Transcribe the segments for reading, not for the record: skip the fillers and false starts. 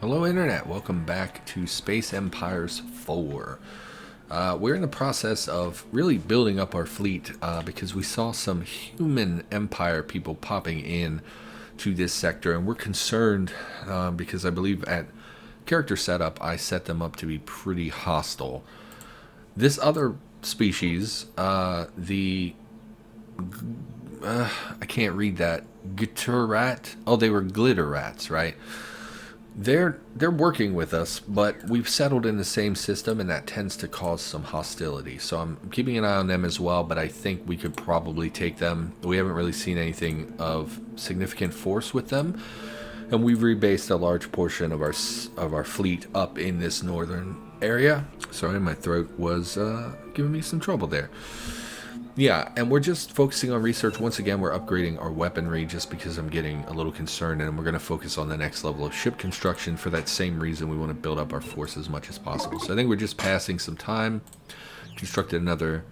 Hello Internet, welcome back to Space Empires 4. We're in the process of really building up our fleet because we saw some human empire people popping in to this sector, and we're concerned because I believe at character setup I set them up to be pretty hostile. This other species, I can't read that, glitter rat. Oh, they were glitter rats, right? They're working with us, but we've settled in the same system, and that tends to cause some hostility. So I'm keeping an eye on them as well, but I think we could probably take them. We haven't really seen anything of significant force with them, and we've rebased a large portion of our fleet up in this northern area. Sorry, my throat was giving me some trouble there. Yeah, and we're just focusing on research. Once again, we're upgrading our weaponry just because I'm getting a little concerned, and we're going to focus on the next level of ship construction for that same reason. We want to build up our force as much as possible. So I think we're just passing some time. Constructed another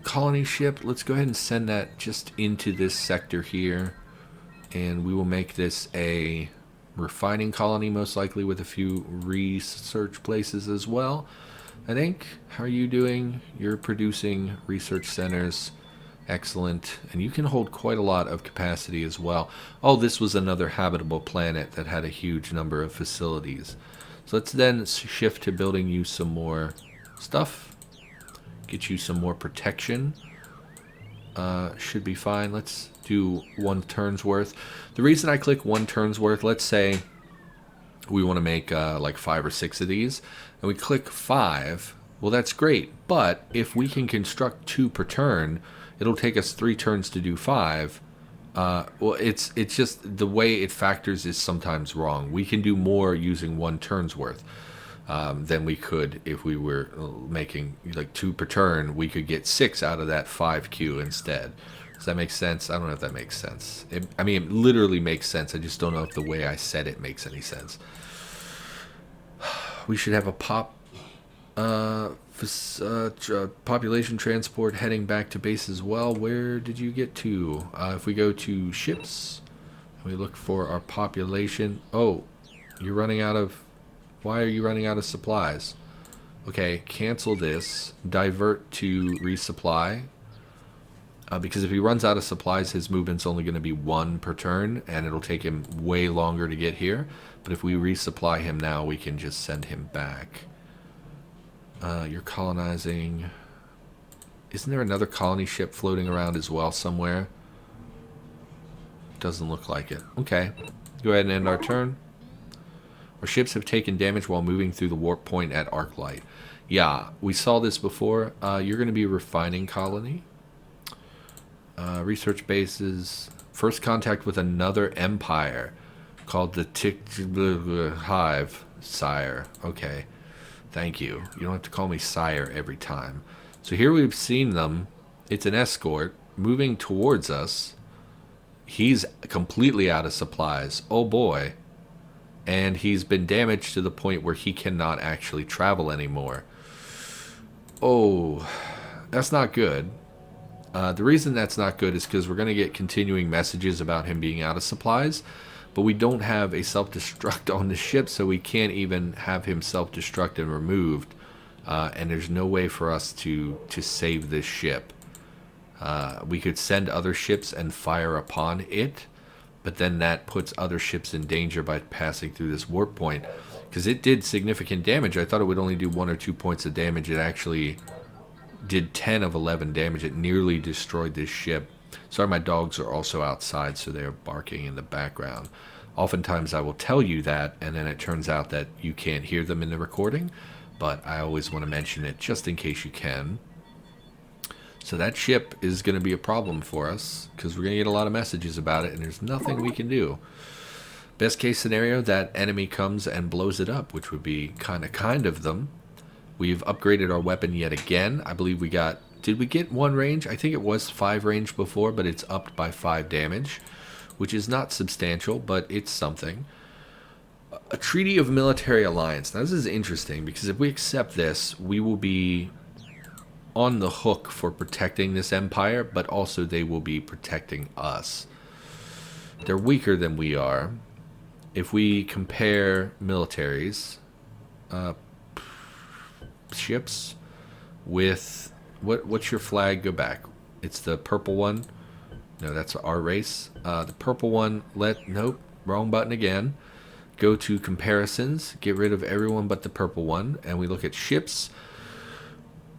colony ship. Let's go ahead and send that just into this sector here, and we will make this a refining colony, most likely with a few research places as well. I think. How are you doing? You're producing research centers. Excellent. And you can hold quite a lot of capacity as well. Oh, this was another habitable planet that had a huge number of facilities. So let's then shift to building you some more stuff. Get you some more protection. Should be fine. Let's do 1 turn's worth. The reason I click 1 turn's worth, let's say we want to make like 5 or 6 of these, and we click 5, well, that's great, but if we can construct 2 per turn, it'll take us 3 turns to do 5. Well, it's just the way it factors is sometimes wrong. We can do more using 1 turn's worth than we could if we were making like 2 per turn. We could get 6 out of that 5 queue instead. Does that make sense? I don't know if that makes sense. I mean, it literally makes sense. I just don't know if the way I said it makes any sense. We should have a population transport heading back to base as well. Where did you get to? If we go to ships, and we look for our population. Oh, you're running out of... Why are you running out of supplies? Okay, cancel this. Divert to resupply. Because if he runs out of supplies, his movement's only going to be 1 per turn, and it'll take him way longer to get here. But if we resupply him now, we can just send him back. You're colonizing... Isn't there another colony ship floating around as well somewhere? Doesn't look like it. Okay. Go ahead and end our turn. Our ships have taken damage while moving through the warp point at Arclight. Yeah, we saw this before. You're going to be a refining colony. Research bases. First contact with another empire called the Hive. Sire. Okay. Thank you. You don't have to call me sire every time. So here we've seen them. It's an escort moving towards us. He's completely out of supplies. Oh boy. And he's been damaged to the point where he cannot actually travel anymore. Oh, that's not good. The reason that's not good is because we're going to get continuing messages about him being out of supplies, but we don't have a self-destruct on the ship, so we can't even have him self-destruct and removed, and there's no way for us to save this ship. We could send other ships and fire upon it, but then that puts other ships in danger by passing through this warp point, because it did significant damage. I thought it would only do 1 or 2 points of damage. It actually did 10 of 11 damage. It nearly destroyed this ship. Sorry, my dogs are also outside, so they're barking in the background. Oftentimes I will tell you that, and then it turns out that you can't hear them in the recording, but I always want to mention it just in case you can. So that ship is going to be a problem for us, because we're going to get a lot of messages about it, and there's nothing we can do. Best case scenario, that enemy comes and blows it up, which would be kind of them. We've upgraded our weapon yet again. I believe we got... Did we get 1 range? I think it was 5 range before, but it's upped by 5 damage, which is not substantial, but it's something. A treaty of military alliance. Now, this is interesting, because if we accept this, we will be on the hook for protecting this empire, but also they will be protecting us. They're weaker than we are. if we compare militaries, ships with what's your flag? Go back. It's the purple one. No, that's our race. The purple one. Nope, wrong button again. Go to comparisons. Get rid of everyone but the purple one, and we look at ships.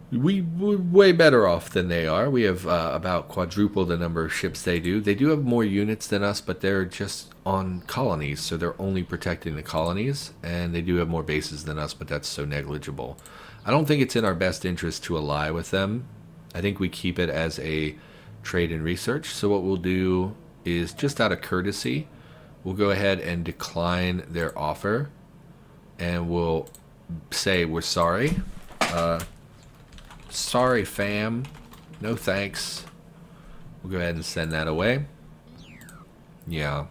We're way better off than they are. We have about quadruple the number of ships they do. They do have more units than us, but they're just on colonies, so they're only protecting the colonies. And they do have more bases than us, but that's so negligible. I don't think it's in our best interest to ally with them. I think we keep it as a trade and research. So what we'll do is, just out of courtesy, we'll go ahead and decline their offer. And we'll say we're sorry. Sorry, fam. No thanks. We'll go ahead and send that away. Yeah.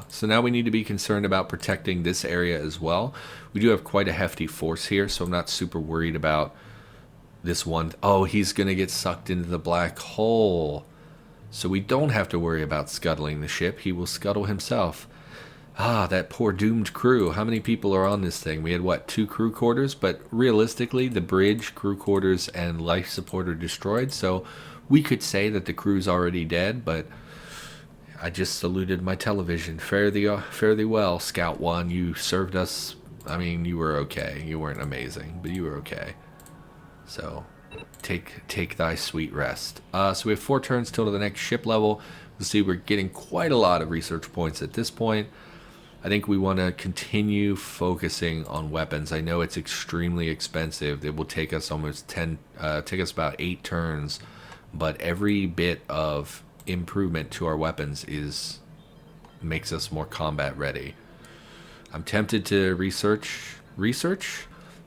So now we need to be concerned about protecting this area as well. We do have quite a hefty force here, so I'm not super worried about this one. Oh, he's going to get sucked into the black hole. So we don't have to worry about scuttling the ship. He will scuttle himself. Ah, that poor doomed crew. How many people are on this thing? We had, what, 2 crew quarters? But realistically, the bridge, crew quarters, and life support are destroyed. So we could say that the crew's already dead, but I just saluted my television. Fare thee well, Scout 1. You served us. I mean, you were okay. You weren't amazing, but you were okay. So take thy sweet rest. So we have 4 turns till to the next ship level. You'll see we're getting quite a lot of research points at this point. I think we want to continue focusing on weapons. I know it's extremely expensive. It will take us take us about 8 turns, but every bit of improvement to our weapons makes us more combat ready. I'm tempted to research.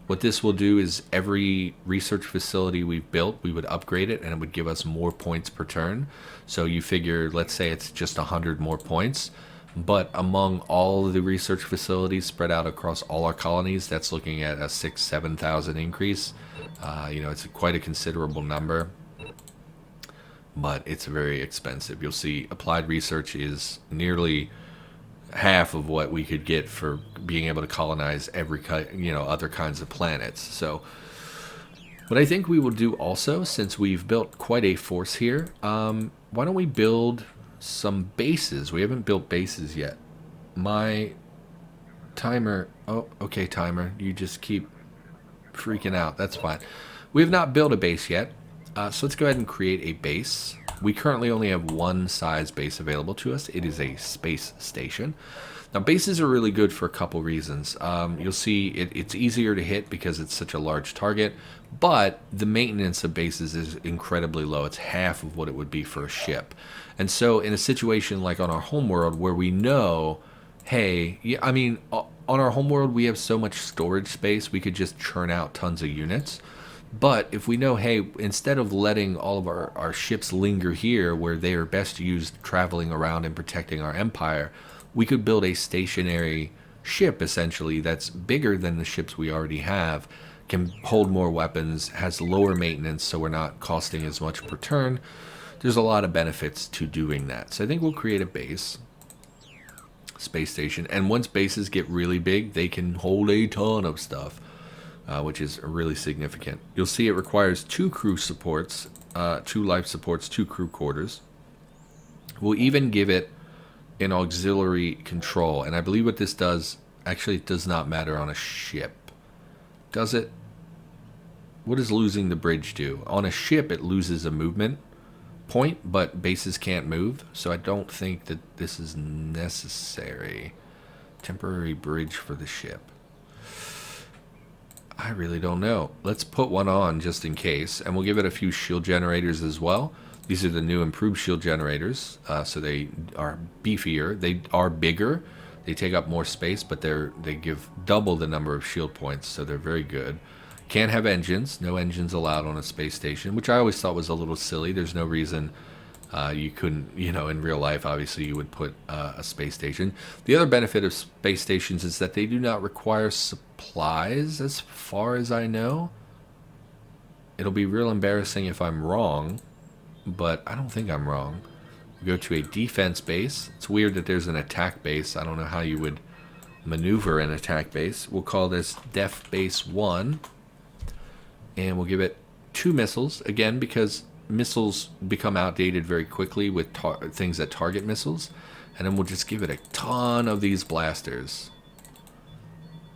What this will do is, every research facility we've built, we would upgrade it, and it would give us more points per turn. So you figure, let's say it's just 100 more points. But among all of the research facilities spread out across all our colonies, that's looking at a 6,000-7,000 increase. It's quite a considerable number, but it's very expensive. You'll see applied research is nearly half of what we could get for being able to colonize other kinds of planets. So what I think we will do also, since we've built quite a force here, why don't we build some bases? We haven't built bases yet. My timer. Oh, okay, timer. You just keep freaking out. That's fine. We have not built a base yet. So let's go ahead and create a base. We currently only have one size base available to us. It is a space station. Now, bases are really good for a couple reasons. You'll see it's easier to hit because it's such a large target, but the maintenance of bases is incredibly low. It's half of what it would be for a ship. And so in a situation like on our homeworld, where we know, hey, on our homeworld, we have so much storage space, we could just churn out tons of units. But if we know, hey, instead of letting all of our ships linger here where they are best used traveling around and protecting our empire, we could build a stationary ship, essentially, that's bigger than the ships we already have, can hold more weapons, has lower maintenance, so we're not costing as much per turn. There's a lot of benefits to doing that. So I think we'll create a base, space station, and once bases get really big, they can hold a ton of stuff. Which is really significant. You'll see it requires 2 crew supports, 2 life supports, 2 crew quarters. We'll even give it an auxiliary control, and I believe what this does, actually it does not matter on a ship. Does it? What does losing the bridge do? On a ship it loses a movement point, but bases can't move, so I don't think that this is necessary. Temporary bridge for the ship. I really don't know. Let's put one on just in case, and we'll give it a few shield generators as well. These are the new improved shield generators, so they are beefier. They are bigger. They take up more space, but they give double the number of shield points, so they're very good. Can't have engines. No engines allowed on a space station, which I always thought was a little silly. There's no reason you couldn't, in real life, obviously you would put a space station. The other benefit of space stations is that they do not require supplies, as far as I know. It'll be real embarrassing if I'm wrong, but I don't think I'm wrong. We go to a defense base. It's weird that there's an attack base. I don't know how you would maneuver an attack base. We'll call this Def Base 1. And we'll give it 2 missiles. Again, because missiles become outdated very quickly with things that target missiles. And then we'll just give it a ton of these blasters.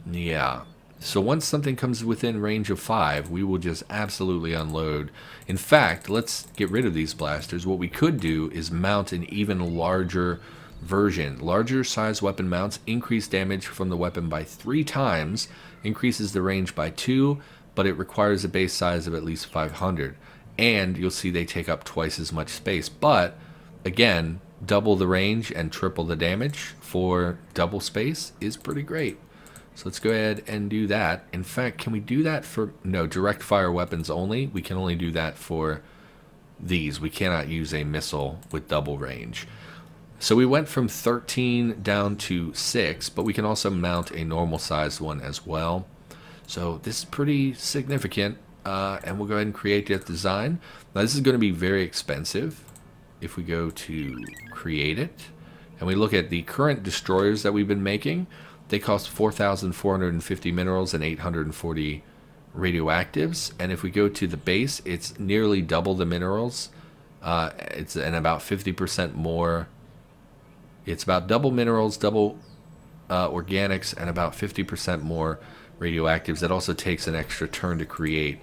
Yeah. So once something comes within range of 5, we will just absolutely unload. In fact, let's get rid of these blasters. What we could do is mount an even larger version. Larger size weapon mounts increase damage from the weapon by 3 times, increases the range by 2, but it requires a base size of at least 500. And you'll see they take up twice as much space. But, again, double the range and triple the damage for double space is pretty great. So let's go ahead and do that. In fact, can we do that for... No, direct fire weapons only. We can only do that for these. We cannot use a missile with double range. So we went from 13 down to 6, but we can also mount a normal sized one as well. So this is pretty significant. And we'll go ahead and create that design. Now this is going to be very expensive. If we go to create it, and we look at the current destroyers that we've been making, they cost 4,450 minerals and 840 radioactives. And if we go to the base, it's nearly double the minerals. It's and about 50% more. It's about double minerals, double organics, and about 50% more radioactives. That also takes an extra turn to create.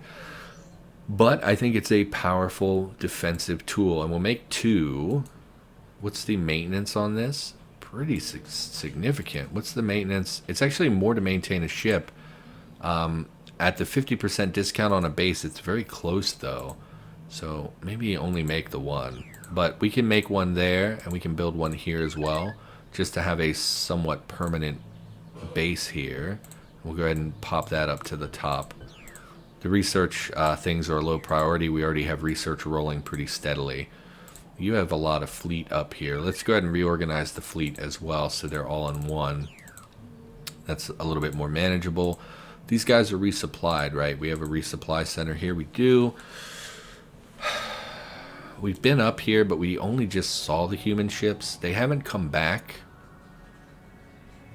But I think it's a powerful defensive tool. And we'll make 2. What's the maintenance on this? Pretty significant. What's the maintenance? It's actually more to maintain a ship. At the 50% discount on a base, it's very close though. So maybe only make the 1. But we can make one there, and we can build one here as well, just to have a somewhat permanent base here. We'll go ahead and pop that up to the top. The research things are a low priority. We already have research rolling pretty steadily. You have a lot of fleet up here. Let's go ahead and reorganize the fleet as well so they're all in one. That's a little bit more manageable. These guys are resupplied, right? We have a resupply center here. We do. We've been up here, but we only just saw the human ships. They haven't come back.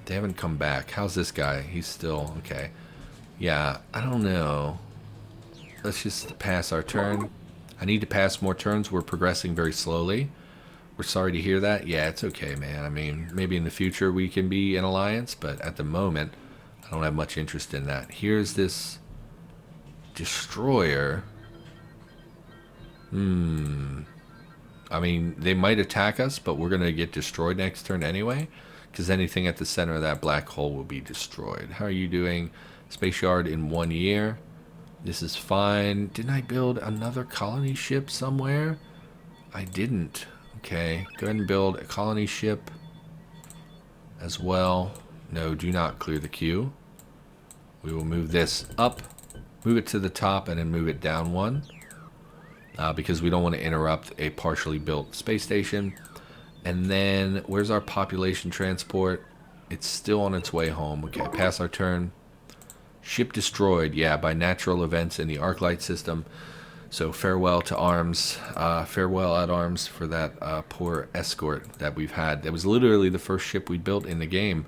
They haven't come back. How's this guy? He's still... Okay. Yeah, I don't know. Let's just pass our turn. I need to pass more turns. We're progressing very slowly. We're sorry to hear that. Yeah, it's okay, man. I mean, maybe in the future we can be an alliance, but at the moment, I don't have much interest in that. Here's this destroyer. I mean, they might attack us, but we're going to get destroyed next turn anyway, because anything at the center of that black hole will be destroyed. How are you doing? Space yard in 1 year. This is fine. Didn't I build another colony ship somewhere? I didn't. Okay, go ahead and build a colony ship as well. No, do not clear the queue. We will move this up, move it to the top, and then move it down 1. Because we don't want to interrupt a partially built space station. And then, where's our population transport? It's still on its way home. Okay, pass our turn. Ship destroyed, yeah, by natural events in the Arclight system. So farewell to arms. Farewell at arms for that poor escort that we've had. That was literally the first ship we built in the game.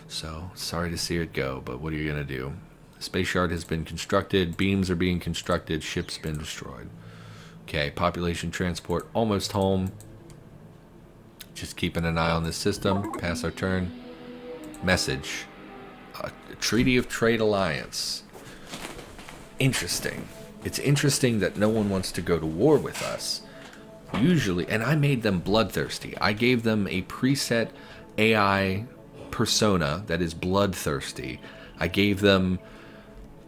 So, sorry to see it go, but what are you going to do? The space yard has been constructed. Beams are being constructed. Ship's been destroyed. Okay, population transport almost home. Just keeping an eye on this system. Pass our turn. Message. Treaty of Trade Alliance. Interesting. It's interesting that no one wants to go to war with us. Usually, and I made them bloodthirsty. I gave them a preset AI persona that is bloodthirsty. I gave them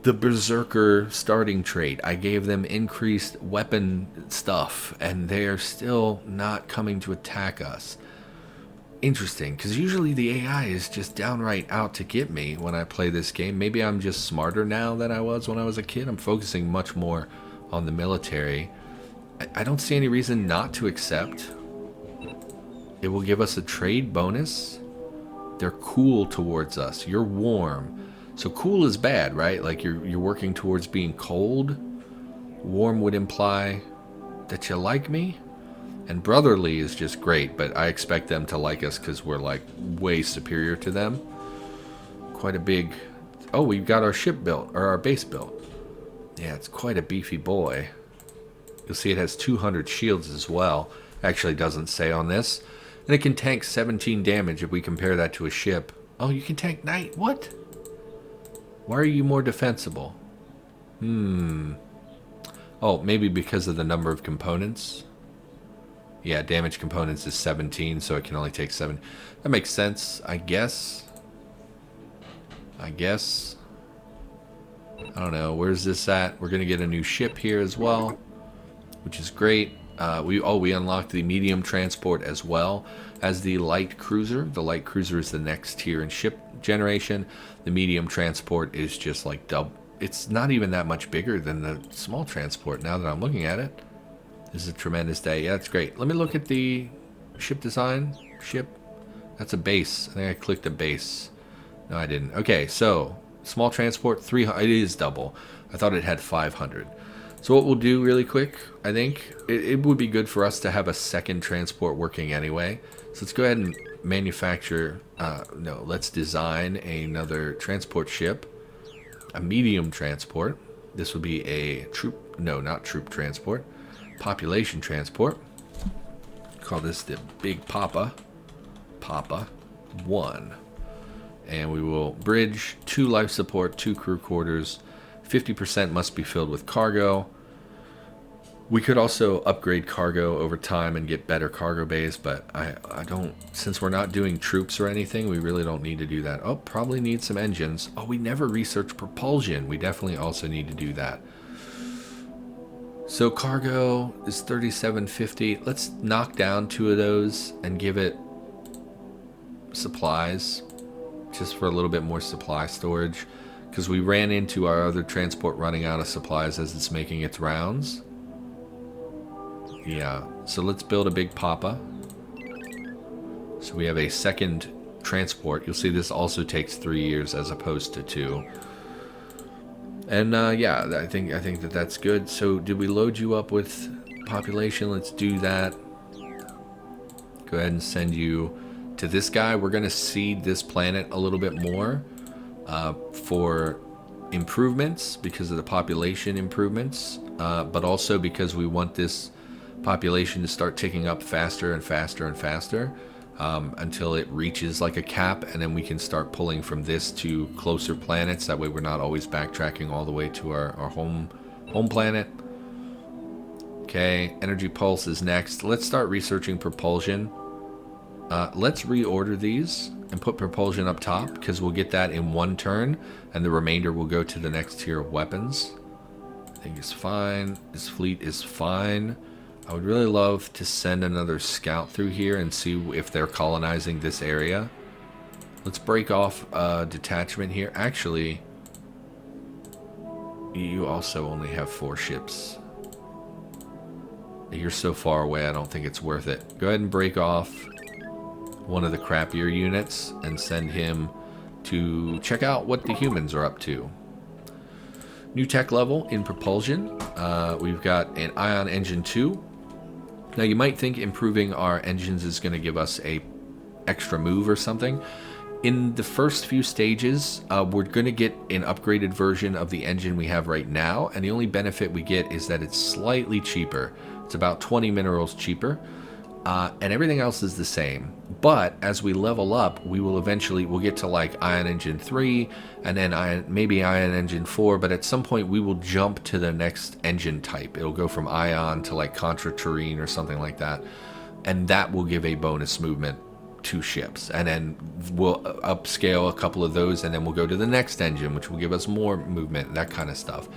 the Berserker starting trait. I gave them increased weapon stuff, and they're still not coming to attack us. Interesting, because usually the AI is just downright out to get me when I play this game. Maybe I'm just smarter now than I was when I was a kid. I'm focusing much more on the military. I don't see any reason not to accept. It will give us a trade bonus. They're cool towards us. You're warm. So cool is bad, right? Like you're working towards being cold. Warm would imply that you like me. And brotherly is just great, but I expect them to like us because we're like way superior to them. Quite a big... Oh, we've got our ship built, or our base built. Yeah, it's quite a beefy boy. You'll see it has 200 shields as well. Actually doesn't say on this. And it can tank 17 damage if we compare that to a ship. Oh, you can tank 9? What? Why are you more defensible? Oh, maybe because of the number of components? Yeah, damage components is 17, so it can only take 7. That makes sense, I guess. I don't know. Where's this at? We're going to get a new ship here as well, which is great. We unlocked the medium transport as well as the light cruiser. The light cruiser is the next tier in ship generation. The medium transport is just like double. It's not even that much bigger than the small transport now that I'm looking at it. This is a tremendous day. Yeah, it's great. Let me look at the ship design. Ship. That's a base. I think I clicked a base. No, I didn't. Okay, so small transport, 300. It is double. I thought it had 500. So what we'll do really quick, I think, it would be good for us to have a second transport working anyway. So let's go ahead and manufacture, let's design another transport ship. A medium transport. This would be a troop, no, not troop transport. Population transport. Call this the Big Papa. Papa 1. And we will bridge 2 life support, 2 crew quarters. 50% must be filled with cargo. We could also upgrade cargo over time and get better cargo bays, but I don't, since we're not doing troops or anything, we really don't need to do that. Oh, probably need some engines. Oh, we never researched propulsion. We definitely also need to do that. So cargo is 3750. Let's knock down 2 of those and give it supplies, just for a little bit more supply storage, because we ran into our other transport running out of supplies as it's making its rounds. Yeah, so let's build a Big Papa. So we have a second transport. You'll see this also takes 3 years as opposed to 2. And yeah, I think that that's good. So did we load you up with population? Let's do that. Go ahead and send you to this guy. We're going to seed this planet a little bit more for improvements because of the population improvements, but also because we want this population to start ticking up faster and faster and faster until it reaches like a cap, and then we can start pulling from this to closer planets. That way we're not always backtracking all the way to our home planet. Okay, energy pulse is next. Let's start researching propulsion. Let's reorder these and put propulsion up top, because we'll get that in 1 turn, and the remainder will go to the next tier of weapons. I think it's fine. This fleet is fine. I would really love to send another scout through here and see if they're colonizing this area. Let's break off a detachment here. Actually, you also only have 4 ships. You're so far away, I don't think it's worth it. Go ahead and break off one of the crappier units and send him to check out what the humans are up to. New tech level in propulsion. We've got an ion engine 2. Now you might think improving our engines is going to give us a extra move or something. In the first few stages, we're going to get an upgraded version of the engine we have right now, and the only benefit we get is that it's slightly cheaper. It's about 20 minerals cheaper, and everything else is the same. But as we level up, we'll get to like Ion Engine 3, and then maybe Ion Engine 4, but at some point we will jump to the next engine type. It'll go from Ion to like Contra Terrene or something like that, and that will give a bonus movement to ships, and then we'll upscale a couple of those, and then we'll go to the next engine, which will give us more movement, that kind of stuff.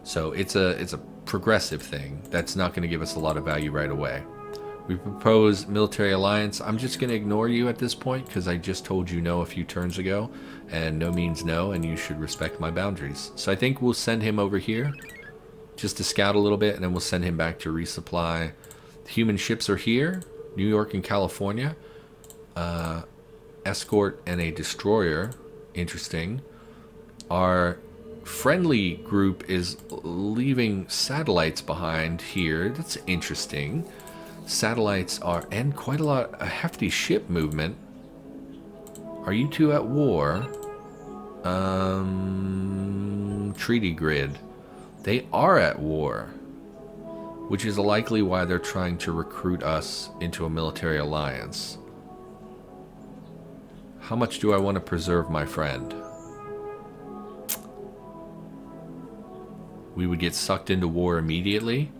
So it's a progressive thing that's not going to give us a lot of value right away. We propose military alliance. I'm just going to ignore you at this point because I just told you no a few turns ago, and no means no, and you should respect my boundaries. So I think we'll send him over here just to scout a little bit, and then we'll send him back to resupply. The human ships are here, New York and California. Escort and a destroyer. Interesting. Our friendly group is leaving satellites behind here. That's interesting. Satellites are, and quite a hefty ship movement. Are you two at war? Treaty grid. They are at war, which is likely why they're trying to recruit us into a military alliance. How much do I want to preserve my friend? We would get sucked into war immediately.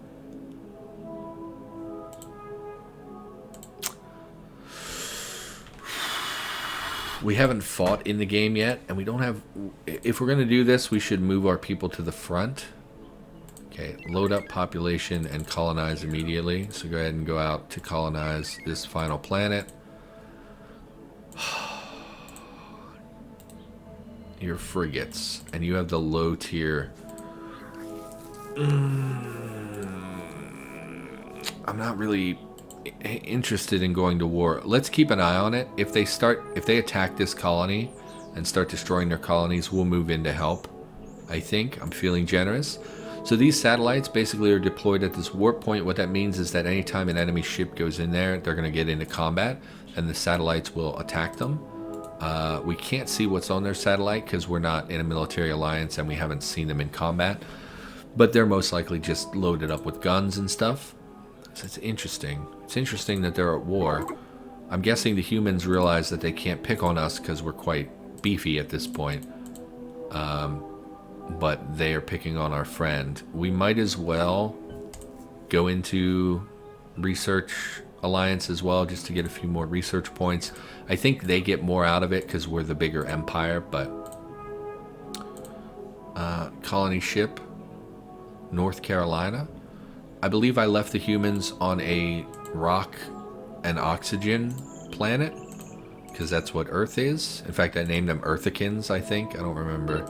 We haven't fought in the game yet, and we don't have... If we're going to do this, we should move our people to the front. Okay, load up population and colonize immediately. So go ahead and go out to colonize this final planet. Your frigates, and you have the low tier. I'm not really interested in going to war. Let's keep an eye on it. If they attack this colony and start destroying their colonies, we'll move in to help. I think I'm feeling generous. So these satellites basically are deployed at this warp point. What that means is that anytime an enemy ship goes in there, they're going to get into combat, and the satellites will attack them. We can't see what's on their satellite because we're not in a military alliance and we haven't seen them in combat. But they're most likely just loaded up with guns and stuff. So it's interesting. It's interesting that they're at war. I'm guessing the humans realize that they can't pick on us because we're quite beefy at this point. But they are picking on our friend. We might as well go into research alliance as well, just to get a few more research points. I think they get more out of it because we're the bigger empire, but colony ship, North Carolina. I believe I left the humans on a rock and oxygen planet because that's what Earth is. In fact, I named them Earthicans, I think. I don't remember,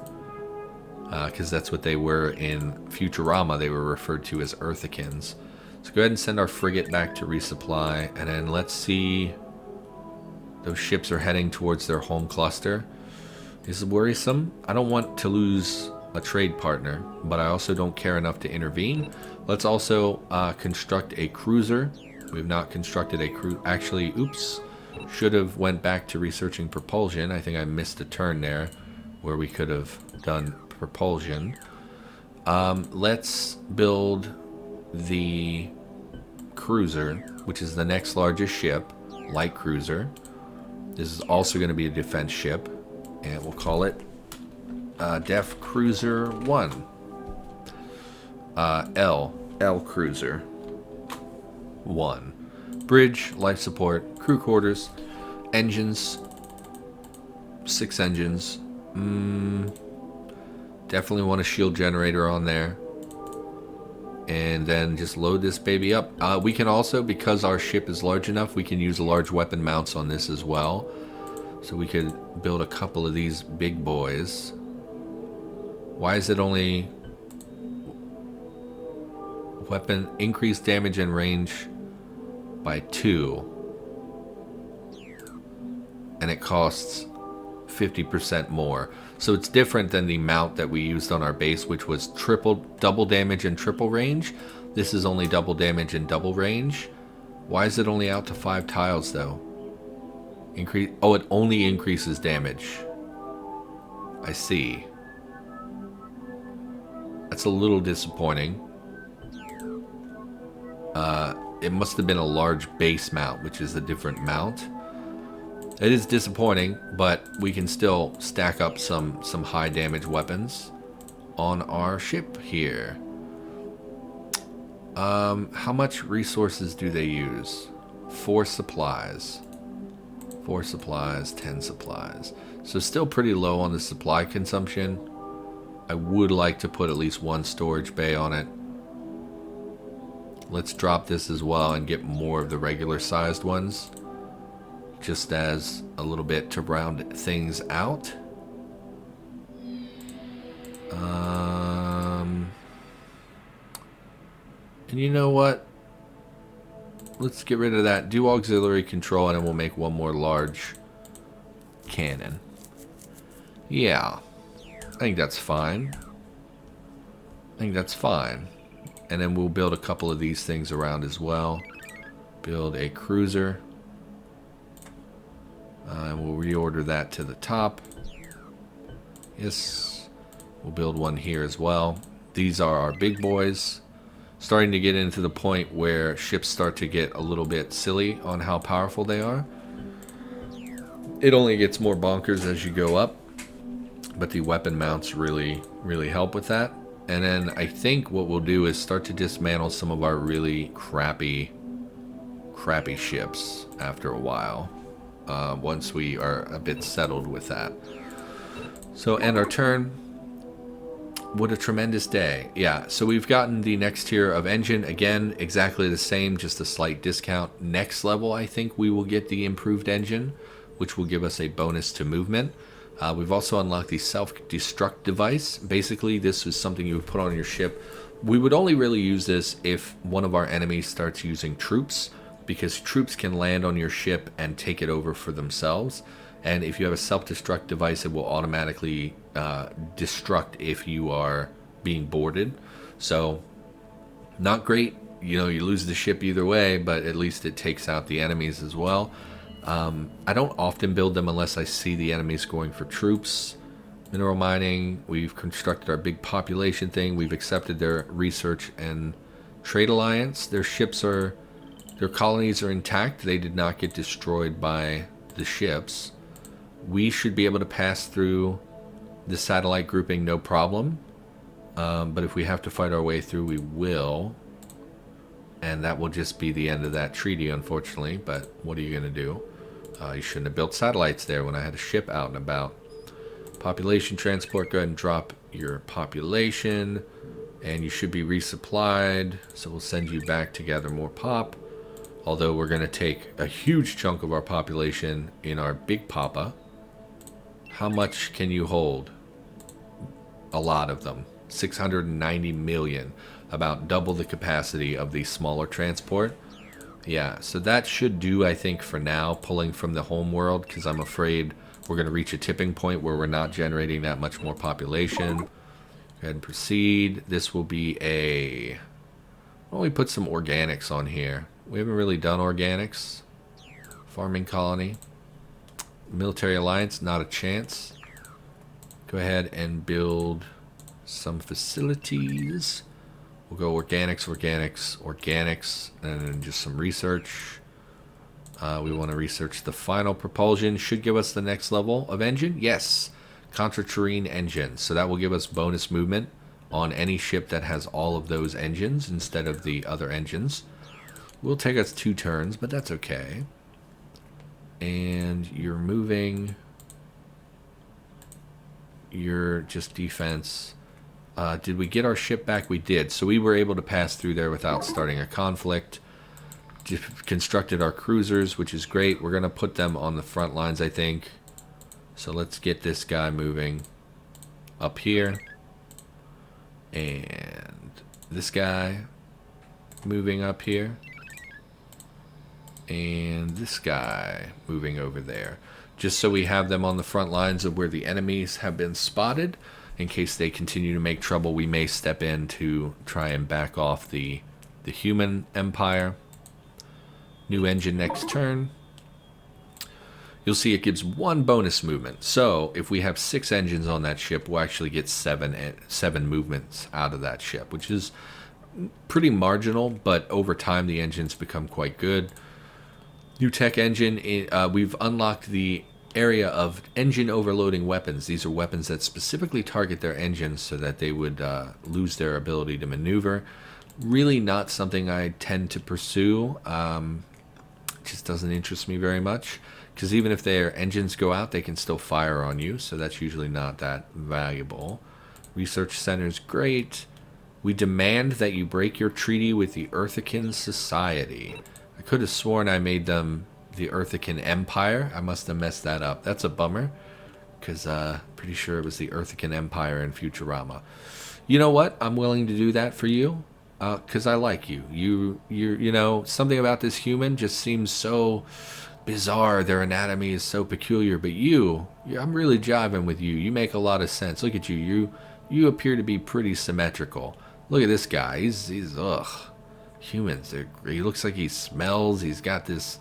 because that's what they were in Futurama. They were referred to as Earthicans. So go ahead and send our frigate back to resupply, and then let's see. Those ships are heading towards their home cluster. This is worrisome. I don't want to lose a trade partner, but I also don't care enough to intervene. Let's also construct a cruiser. We have not constructed a cruiser. Actually, oops. Should have went back to researching propulsion. I think I missed a turn there where we could have done propulsion. Let's build the cruiser, which is the next largest ship, light cruiser. This is also going to be a defense ship, and we'll call it Def Cruiser 1. L Cruiser 1. Bridge, life support, crew quarters, engines, 6 engines. Definitely want a shield generator on there. And then just load this baby up. We can also, because our ship is large enough, we can use large weapon mounts on this as well. So we could build a couple of these big boys. Why is it only weapon increased damage and range by 2? And it costs 50% more. So it's different than the mount that we used on our base, which was double damage and triple range. This is only double damage and double range. Why is it only out to 5 tiles though? Oh, it only increases damage. I see. That's a little disappointing. It must have been a large base mount, which is a different mount. It is disappointing, but we can still stack up some high damage weapons on our ship here. How much resources do they use? 4 supplies. 4 supplies, 10 supplies. So still pretty low on the supply consumption. I would like to put at least 1 storage bay on it. Let's drop this as well and get more of the regular sized ones, just as a little bit to round things out. And you know what? Let's get rid of that. Do auxiliary control, and then we'll make 1 more large cannon. Yeah, I think that's fine. And then we'll build a couple of these things around as well. Build a cruiser. And we'll reorder that to the top. Yes. We'll build one here as well. These are our big boys. Starting to get into the point where ships start to get a little bit silly on how powerful they are. It only gets more bonkers as you go up, but the weapon mounts really help with that. And then I think what we'll do is start to dismantle some of our really crappy ships after a while, once we are a bit settled with that. So end our turn. What a tremendous day. Yeah, so we've gotten the next tier of engine. Again, exactly the same, just a slight discount. Next level, I think we will get the improved engine, which will give us a bonus to movement. We've also unlocked the self-destruct device. Basically, this is something you would put on your ship. We would only really use this if one of our enemies starts using troops, because troops can land on your ship and take it over for themselves. And if you have a self-destruct device, it will automatically destruct if you are being boarded. So, not great. You know, you lose the ship either way, but at least it takes out the enemies as well. I don't often build them unless I see the enemies going for troops. Mineral mining, we've constructed our big population thing. We've accepted their research and trade alliance. Their colonies are intact. They did not get destroyed by the ships. We should be able to pass through the satellite grouping no problem. But if we have to fight our way through, we will. And that will just be the end of that treaty, unfortunately. But what are you going to do? You shouldn't have built satellites there when I had a ship out and about. Population transport, go ahead and drop your population. And you should be resupplied. So we'll send you back to gather more pop. Although we're going to take a huge chunk of our population in our big papa. How much can you hold? A lot of them. 690 million. About double the capacity of the smaller transport. Yeah, so that should do, I think, for now, pulling from the home world, because I'm afraid we're going to reach a tipping point where we're not generating that much more population. Go ahead and proceed. This will be a... Why don't we put some organics on here? We haven't really done organics. Farming colony. Military alliance, not a chance. Go ahead and build some facilities. We'll go organics, and then just some research. We want to research the final propulsion. Should give us the next level of engine. Yes, Contraterrene engine. So that will give us bonus movement on any ship that has all of those engines instead of the other engines. Will take us 2 turns, but that's okay. And you're moving. You're just defense. Did we get our ship back? We did. So we were able to pass through there without starting a conflict. Constructed our cruisers, which is great. We're going to put them on the front lines, I think. So let's get this guy moving up here. And this guy moving up here. And this guy moving over there. Just so we have them on the front lines of where the enemies have been spotted. In case they continue to make trouble, we may step in to try and back off the human empire. New engine next turn. You'll see it gives 1 bonus movement. So if we have 6 engines on that ship, we'll actually get 7 movements out of that ship, which is pretty marginal, but over time the engines become quite good. New tech engine, we've unlocked the area of engine overloading weapons. These are weapons that specifically target their engines so that they would lose their ability to maneuver. Really not something I tend to pursue. It just doesn't interest me very much, because even if their engines go out, they can still fire on you, so that's usually not that valuable. Research center's great. We demand that you break your treaty with the Earthican Society. I could have sworn I made them the Earthican Empire. I must have messed that up. That's a bummer, because pretty sure it was the Earthican Empire in Futurama. You know what? I'm willing to do that for you, because I like you. You know, something about this human just seems so bizarre. Their anatomy is so peculiar, but I'm really jiving with you. You make a lot of sense. Look at you. You appear to be pretty symmetrical. Look at this guy. He's ugh. Humans, he looks like he smells. He's got this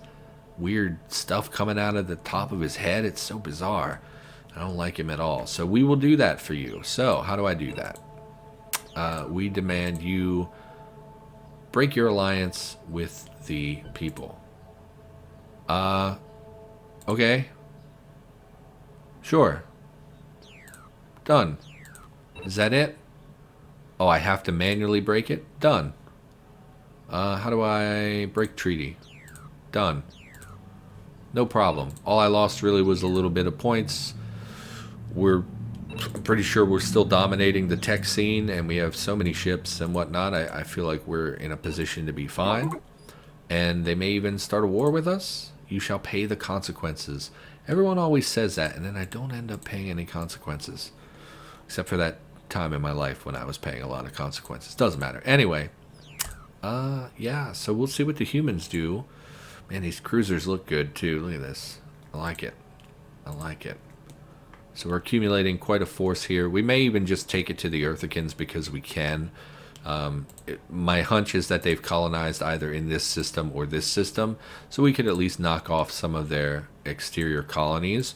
weird stuff coming out of the top of his head. It's so bizarre. I don't like him at all. So we will do that for you. So how do I do that? We demand you break your alliance with the people. Okay. Sure. Done. Is that it? Oh, I have to manually break it? Done. How do I break treaty? Done. No problem. All I lost really was a little bit of points. I'm pretty sure we're still dominating the tech scene, and we have so many ships and whatnot. I feel like we're in a position to be fine. And they may even start a war with us. You shall pay the consequences. Everyone always says that, and then I don't end up paying any consequences. Except for that time in my life when I was paying a lot of consequences. Doesn't matter. Anyway. Yeah, so we'll see what the humans do. Man, these cruisers look good, too. Look at this. I like it. I like it. So we're accumulating quite a force here. We may even just take it to the Earthicans because we can. My hunch is that they've colonized either in this system or this system, so we could at least knock off some of their exterior colonies.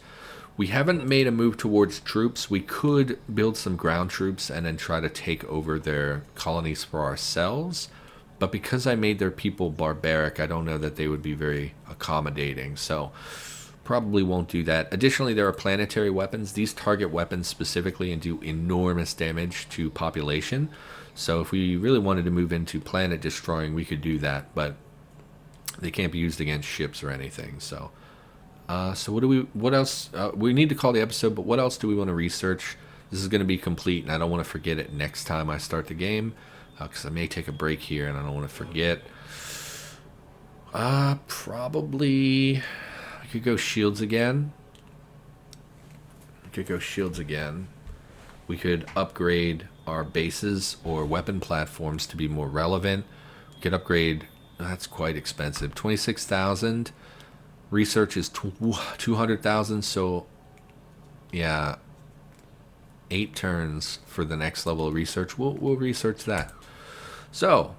We haven't made a move towards troops. We could build some ground troops and then try to take over their colonies for ourselves. But because I made their people barbaric, I don't know that they would be very accommodating. So probably won't do that. Additionally, there are planetary weapons. These target weapons specifically and do enormous damage to population. So if we really wanted to move into planet destroying, we could do that. But they can't be used against ships or anything. So what else? We need to call the episode, but what else do we want to research? This is going to be complete, and I don't want to forget it next time I start the game. Because I may take a break here, and I don't want to forget. Probably we could go shields again. We could upgrade our bases or weapon platforms to be more relevant. We could upgrade. That's quite expensive. 26,000. Research is 200,000. So, yeah, 8 turns for the next level of research. We'll research that. So,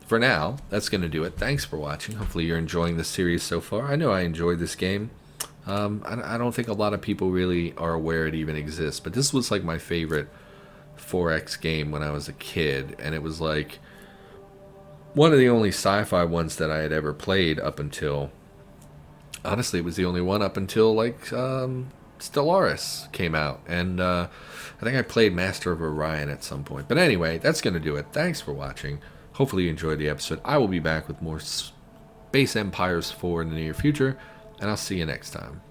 for now, that's going to do it. Thanks for watching. Hopefully you're enjoying the series so far. I know I enjoyed this game. I don't think a lot of people really are aware it even exists, but this was like my favorite 4X game when I was a kid, and it was like one of the only sci-fi ones that I had ever played up until, honestly, it was the only one up until like Stellaris came out, and I think I played Master of Orion at some point. But anyway, that's going to do it. Thanks for watching. Hopefully you enjoyed the episode. I will be back with more Space Empires 4 in the near future, and I'll see you next time.